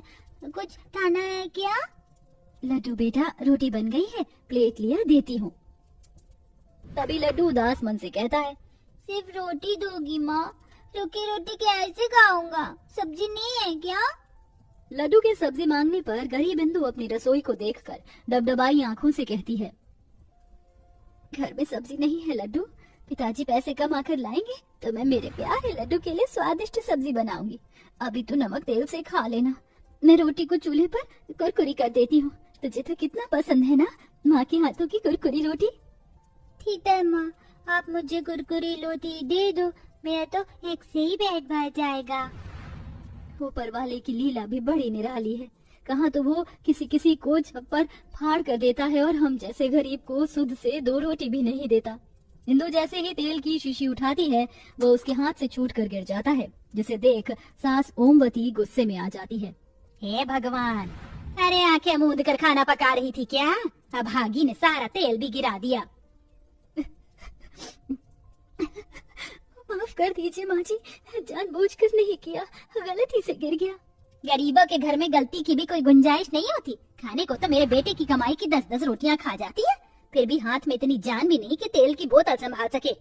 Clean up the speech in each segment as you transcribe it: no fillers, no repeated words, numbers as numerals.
है, कुछ खाना है क्या? लड्डू बेटा, रोटी बन गई है, प्लेट लिया, देती हूँ। तभी लड्डू उदास मन से कहता है, सिर्फ रोटी दोगी माँ? रूखी रोटी कैसे खाऊंगा? सब्जी नहीं है क्या? लड्डू के सब्जी मांगने पर गरीब इंदु अपनी रसोई को देखकर डबडबाई आंखों से कहती है, घर में सब्जी नहीं है लड्डू, पिताजी पैसे कमा कर लाएंगे तो मैं मेरे प्यारे लड्डू के लिए स्वादिष्ट सब्जी बनाऊंगी। अभी तो नमक तेल से खा लेना, मैं रोटी को चूल्हे पर कुरकुरी कर देती हूँ। तुझे तो कितना पसंद है ना माँ के हाथों की कुरकुरी रोटी। ठीक है माँ, आप मुझे कुरकुरी रोटी दे दो, मेरा तो एक से ही पेट भर जाएगा। ऊपर वाले की लीला भी बड़ी निराली है, कहाँ तो वो किसी किसी को छप्पर फाड़ कर देता है और हम जैसे गरीब को सुध से 2 रोटी भी नहीं देता। इंदु जैसे ही तेल की शीशी उठाती है वो उसके हाथ से छूट कर गिर जाता है, जिसे देख सास ओमवती गुस्से में आ जाती है। हे भगवान, अरे आंखें मूंद कर खाना पका रही थी क्या? अब भागी ने सारा तेल भी गिरा दिया। माफ कर दीजिए माँ जी, जानबूझकर नहीं किया, गलती से गिर गया। गरीबों के घर में गलती की भी कोई गुंजाइश नहीं होती। खाने को तो मेरे बेटे की कमाई की 10-10 रोटियां खा जाती है, फिर भी हाथ में इतनी जान भी नहीं कि तेल की बोतल संभाल सके।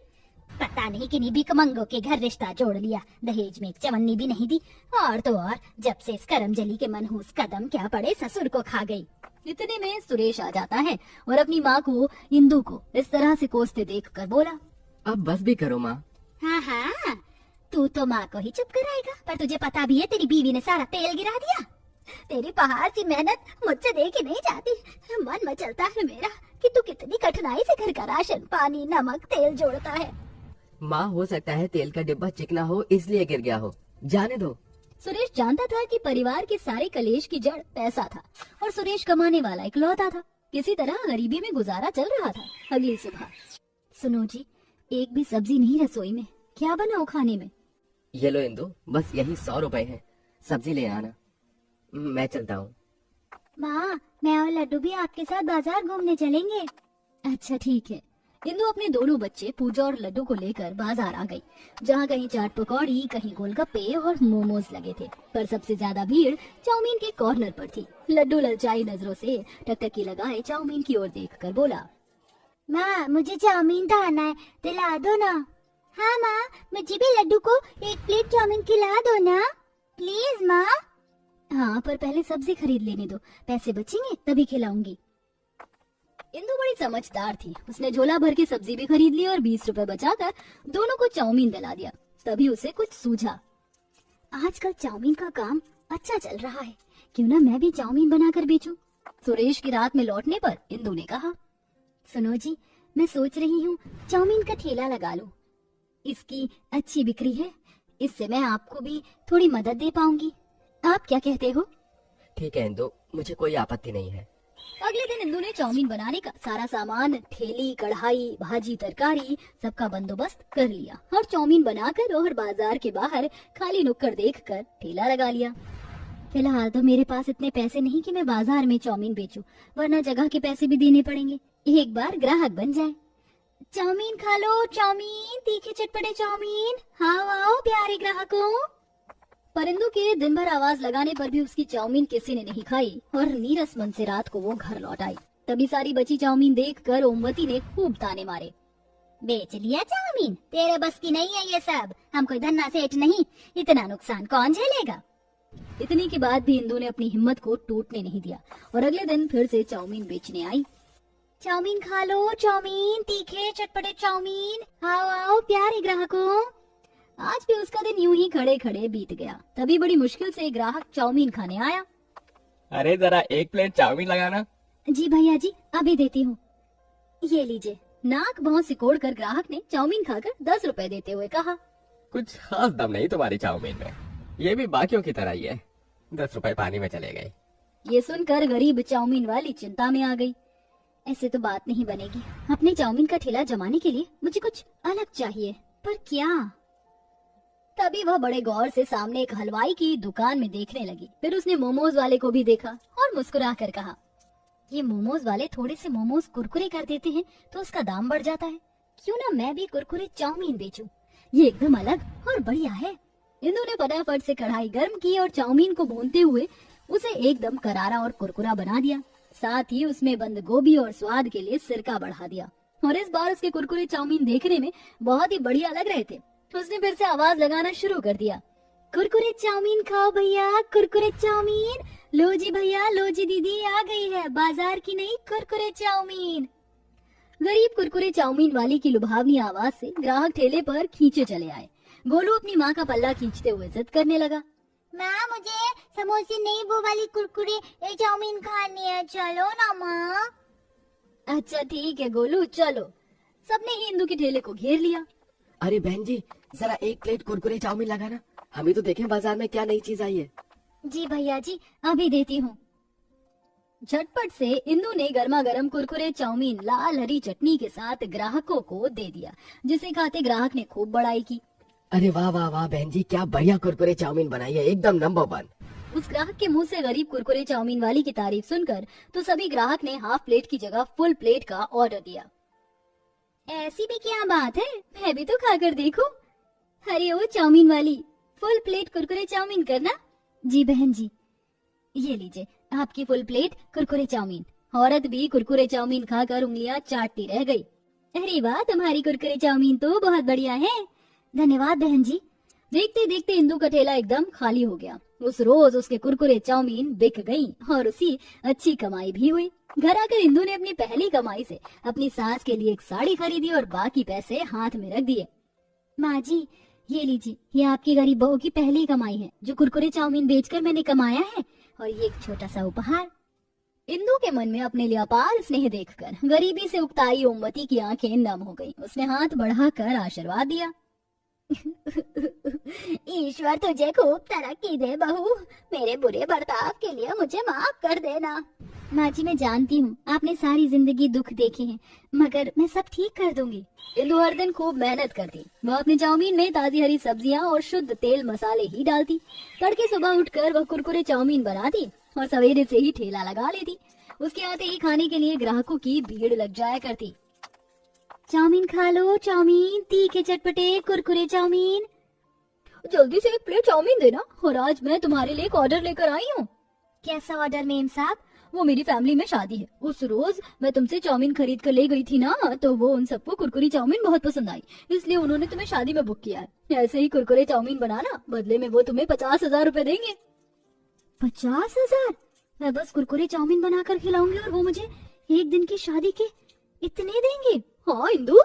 पता नहीं किन्हीं भिखमंगों के घर रिश्ता जोड़ लिया, दहेज में एक चवन्नी भी नहीं दी, और तो और जब से इस करमजली के मनहूस कदम क्या पड़े ससुर को खा गई। इतने में सुरेश आ जाता है और अपनी माँ को, इंदु को इस तरह से कोसते देखकर बोला, अब बस भी करो माँ। हाँ हाँ, तू तो माँ को ही चुप कराएगा, पर तुझे पता भी है तेरी बीवी ने सारा तेल गिरा दिया। तेरी पहाड़ सी मेहनत मुझसे देखी नहीं जाती। मन मचलता है मेरा कि तू कितनी कठिनाई से घर का राशन पानी नमक तेल जोड़ता है। माँ, हो सकता है तेल का डिब्बा चिकना हो इसलिए गिर गया हो, जाने दो। सुरेश जानता था कि परिवार के सारे कलेश की जड़ पैसा था और सुरेश कमाने वाला इकलौता था। किसी तरह गरीबी में गुजारा चल रहा था। अगली सुबह, सुनो जी, एक भी सब्जी नहीं रसोई में, क्या बनाओ खाने में? ये लो इंदु, बस यही 100 रुपए है, सब्जी ले आना, मैं चलता हूँ। माँ, मैं और लड्डू भी आपके साथ बाजार घूमने चलेंगे। अच्छा ठीक है। इंदु अपने दोनों बच्चे पूजा और लड्डू को लेकर बाजार आ गई, जहाँ कहीं चाट पकौड़ी, कहीं गोलगप्पे और मोमोज लगे थे, पर सबसे ज्यादा भीड़ चाउमीन के कॉर्नर पर थी। लड्डू ललचाई नजरों से टकटकी लगाए चाउमीन की ओर देखकर बोला, माँ मुझे चाउमीन खाना है, दिला दो ना। हाँ माँ, मुझे भी लड्डू को 1 प्लेट चाउमीन खिला दो ना, प्लीज माँ। हाँ, पर पहले सब्जी खरीद लेने दो, पैसे बचेंगे तभी खिलाऊंगी। इंदु बड़ी समझदार थी, उसने झोला भर के सब्जी भी खरीद ली और 20 रुपए बचाकर दोनों को चाउमीन दिला दिया। तभी उसे कुछ सूझा, आजकल चाउमीन का काम अच्छा चल रहा है, क्यों ना मैं भी चाउमीन बनाकर बेचूं। सुरेश की रात में लौटने पर इंदु ने कहा, सुनो जी, मैं सोच रही हूँ चाउमीन का ठेला लगा लूं, इसकी अच्छी बिक्री है, इससे मैं आपको भी थोड़ी मदद दे पाऊंगी। आप क्या कहते हो? ठीक है इंदु, मुझे कोई आपत्ति नहीं है। अगले दिन इंदु ने चाउमीन बनाने का सारा सामान, ठेली, कढ़ाई, भाजी, तरकारी सबका बंदोबस्त कर लिया और चाउमीन बनाकर और बाजार के बाहर खाली नुक्कड़ देखकर ठेला लगा लिया। फिलहाल तो मेरे पास इतने पैसे नहीं कि मैं बाजार में चाउमीन बेचूं, वरना जगह के पैसे भी देने पड़ेंगे, एक बार ग्राहक बन जाए। चाउमीन खा लो, चाउमीन, तीखे चटपटे चाउमीन, हाँ आओ प्यारे ग्राहकों। पर इंदु के दिन भर आवाज लगाने पर भी उसकी चाउमीन किसी ने नहीं खाई और नीरस मन से रात को वो घर लौट आई। तभी सारी बची चाउमीन देखकर ओमवती ने खूब ताने मारे, बेच लिया चाउमीन, तेरे बस की नहीं है ये सब, हम कोई धन्ना सेठ नहीं, इतना नुकसान कौन झेलेगा। इतने के बाद भी इंदु ने अपनी हिम्मत को टूटने नहीं दिया और अगले दिन फिर से चाउमीन बेचने आई। चाउमीन खा लो, चाउमीन, तीखे चटपटे चाउमीन, आओ आओ प्यारे ग्राहकों। आज भी उसका दिन यूं ही खड़े खड़े बीत गया। तभी बड़ी मुश्किल से एक ग्राहक चाउमीन खाने आया। अरे जरा 1 प्लेट चाउमीन लगाना। जी भैया जी, अभी देती हूँ, ये लीजिए। नाक भौं सिकोड़ कर ग्राहक ने चाउमीन खाकर 10 रुपए देते हुए कहा, कुछ खास दम नहीं तुम्हारी चाउमीन में, ये भी बाकियों की तरह ही है, 10 रुपए पानी में चले गए। ये सुनकर गरीब चाउमीन वाली चिंता में आ गई। ऐसे तो बात नहीं बनेगी, अपने चाउमीन का ठेला जमाने के लिए मुझे कुछ अलग चाहिए, पर क्या? तभी वह बड़े गौर से सामने एक हलवाई की दुकान में देखने लगी। फिर उसने मोमोज वाले को भी देखा और मुस्कुरा कर कहा, ये मोमोज वाले थोड़े से मोमोज कुरकुरे कर देते हैं तो उसका दाम बढ़ जाता है, क्यों ना मैं भी कुरकुरे चाउमीन बेचूं, ये एकदम अलग और बढ़िया है। इंदु ने फटाफट से कढ़ाई गर्म की और चाउमीन को भूनते हुए उसे एकदम करारा और कुरकुरा बना दिया। साथ ही उसमें बंद गोभी और स्वाद के लिए सिरका बढ़ा दिया। और इस बार उसके कुरकुरे चाउमीन देखने में बहुत ही बढ़िया लग रहे थे। उसने फिर से आवाज लगाना शुरू कर दिया, कुरकुरे चाउमीन खाओ भैया, कुरकुरे चाउमीन। लो जी भैया, लो जी दीदी, आ गई है बाजार की नई कुरकुरे चाउमीन। गरीब कुरकुरे चाउमीन वाली की लुभावनी आवाज से ग्राहक ठेले पर खींचे चले आए। गोलू अपनी माँ का पल्ला खींचते हुए जिद करने लगा, माँ मुझे समोसे नहीं, वो वाली कुरकुरे चाउमीन खानी है, चलो ना माँ। अच्छा ठीक है गोलू, चलो। सबने ही इंदू के ठेले को घेर लिया। अरे बहन जी, जरा एक प्लेट कुरकुरे चाउमीन लगाना। हमें तो देखें बाजार में क्या नई चीज आई है। जी भैया जी, अभी देती हूँ। झटपट से इंदू ने गर्मा गर्म कुरकुरे चाउमीन लाल हरी चटनी के साथ ग्राहकों को दे दिया, जिसे खाते ग्राहक ने खूब बड़ाई की। अरे वाह वाह वाह बहन जी, क्या बढ़िया कुरकुरे चाउमीन बनाई है, एकदम नंबर 1। उस ग्राहक के मुंह से गरीब कुरकुरे चाउमीन वाली की तारीफ सुनकर तो सभी ग्राहक ने हाफ प्लेट की जगह फुल प्लेट का ऑर्डर दिया। ऐसी भी क्या बात है, मैं भी तो खाकर देखूं। अरे ओ चाउमीन वाली, फुल प्लेट कुरकुरे चाउमीन करना। जी बहन जी, ये लीजिए आपकी फुल प्लेट कुरकुरे चाउमीन। औरत भी कुरकुरे चाउमीन खाकर उंगलियां चाटती रह गई। अरे वाह, तुम्हारी कुरकुरे चाउमीन तो बहुत बढ़िया है। धन्यवाद बहन जी। देखते देखते इंदू का ठेला एकदम खाली हो गया। उस रोज उसके कुरकुरे चाउमीन बिक गई और उसी अच्छी कमाई भी हुई। घर आकर इंदू ने अपनी पहली कमाई से अपनी सास के लिए एक साड़ी खरीदी और बाकी पैसे हाथ में रख दिए। माँ जी, ये लीजिए, ये आपकी गरीब बहू की पहली कमाई है जो कुरकुरे चाउमीन बेचकर मैंने कमाया है, और ये एक छोटा सा उपहार। इंदू के मन में अपने लिए अपार स्नेह देखकर गरीबी से उकताई ओमवती की आंखें नम हो गईं। उसने हाथ बढ़ाकर आशीर्वाद दिया। ईश्वर तुझे खूब तरक्की दे बहू, मेरे बुरे बर्ताव के लिए मुझे माफ कर देना। माँ जी, मैं जानती हूँ आपने सारी जिंदगी दुख देखे हैं, मगर मैं सब ठीक कर दूंगी। इंदू हर दिन खूब मेहनत करती। वह अपने चाउमीन में ताजी हरी सब्जियाँ और शुद्ध तेल मसाले ही डालती। तड़के सुबह उठकर वह कुरकुरे चाउमीन बनाती और सवेरे से ही ठेला लगा लेती। उसके आते ही खाने के लिए ग्राहकों की भीड़ लग जाया करती। चाउमीन खा लो, चाउमीन, तीखे चटपटे कुरकुरे चाउमीन। जल्दी से एक प्लेट चाउमीन देना, और आज मैं तुम्हारे लिए एक ऑर्डर लेकर आई हूँ। कैसा ऑर्डर मेम साहब? वो मेरी फैमिली में शादी है। उस रोज मैं तुमसे चाउमीन खरीद कर ले गई थी ना, तो वो उन सबको कुरकुरी चाउमीन बहुत पसंद आई, इसलिए उन्होंने तुम्हें शादी में बुक किया है। ऐसे ही कुरकुरे चाउमीन बनाना, बदले में वो तुम्हें 50,000 रुपए देंगे। 50,000? मैं बस कुरकुरे चाउमीन बनाकर खिलाऊंगी और वो मुझे एक दिन की शादी के इतने देंगे? हाँ इंदू,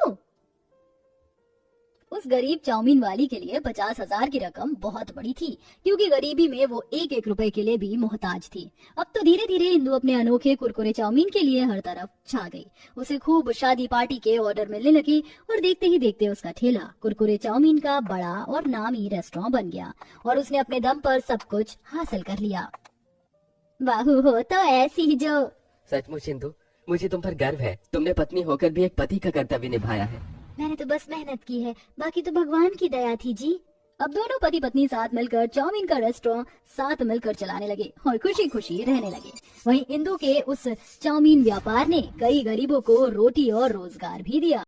उस गरीब चाउमीन वाली के लिए 50,000 की रकम बहुत बड़ी थी, क्योंकि गरीबी में वो एक एक रुपए के लिए भी मोहताज थी। अब तो धीरे धीरे इंदू अपने अनोखे कुरकुरे चाउमीन के लिए हर तरफ छा गई। उसे खूब शादी पार्टी के ऑर्डर मिलने लगे और देखते ही देखते उसका ठेला कुरकुरे चाउमीन का बड़ा और नामी रेस्टोरेंट बन गया और उसने अपने दम पर सब कुछ हासिल कर लिया। बहू हो तो ऐसी जो। सचमुच इंदू, मुझे तुम पर गर्व है। तुमने पत्नी होकर भी एक पति का कर्तव्य निभाया है। मैंने तो बस मेहनत की है, बाकी तो भगवान की दया थी जी। अब दोनों पति पत्नी साथ मिलकर चाउमीन का रेस्टोरेंट साथ मिलकर चलाने लगे और खुशी खुशी रहने लगे। वहीं इंदू के उस चाउमीन व्यापार ने कई गरीबों को रोटी और रोजगार भी दिया।